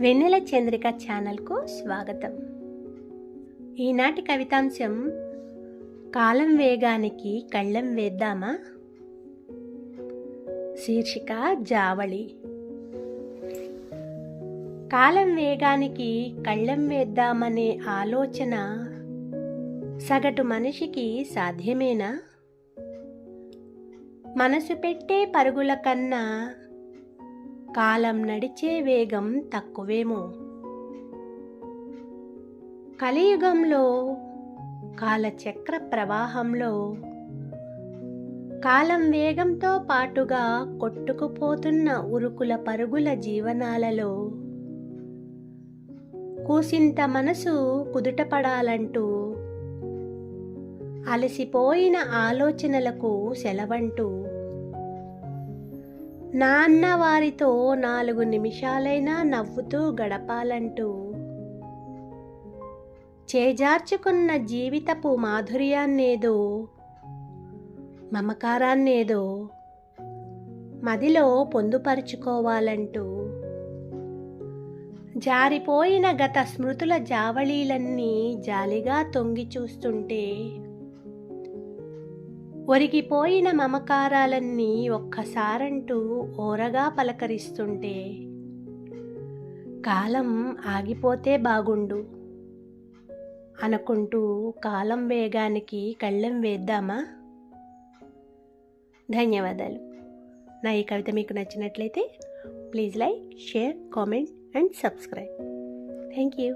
వెన్నెల చంద్రిక ఛానల్కు స్వాగతం. ఈనాటి కవితాంశం కాలం వేగానికి కళ్ళెం వేద్దామా. శీర్షిక జావళి. కాలం వేగానికి కళ్ళెం వేద్దామనే ఆలోచన సగటు మనిషికి సాధ్యమేనా? మనసు పెట్టే పరుగుల కన్నా కాలం నడిచే వేగం తక్కువేమో. కలియుగంలో కాలచక్ర ప్రవాహంలో కాలం వేగంతో పాటుగా కొట్టుకుపోతున్న ఉరుకుల పరుగుల జీవనాలలో కూసింత మనసు కుదుటపడాలంటూ అలసిపోయిన ఆలోచనలకు సెలవంటూ నాన్న వారితో 4 నిమిషాలైనా నవ్వుతూ గడపాలంటూ చేజార్చుకున్న జీవితపు మాధుర్యాన్నేదో మమకారాన్నేదో మదిలో పొందుపరుచుకోవాలంటూ జారిపోయిన గత స్మృతుల జావళీలన్నీ జాలిగా తొంగి చూస్తుంటే ఒరిగిపోయిన మమకారాలన్నీ ఒక్కసారంటూ ఓరగా పలకరిస్తుంటే కాలం ఆగిపోతే బాగుండు అనుకుంటూ కాలం వేగానికి కళ్ళెం వేద్దామా. ధన్యవాదాలు. నా ఈ కవిత మీకు నచ్చినట్లయితే please like, share, comment and subscribe. Thank you.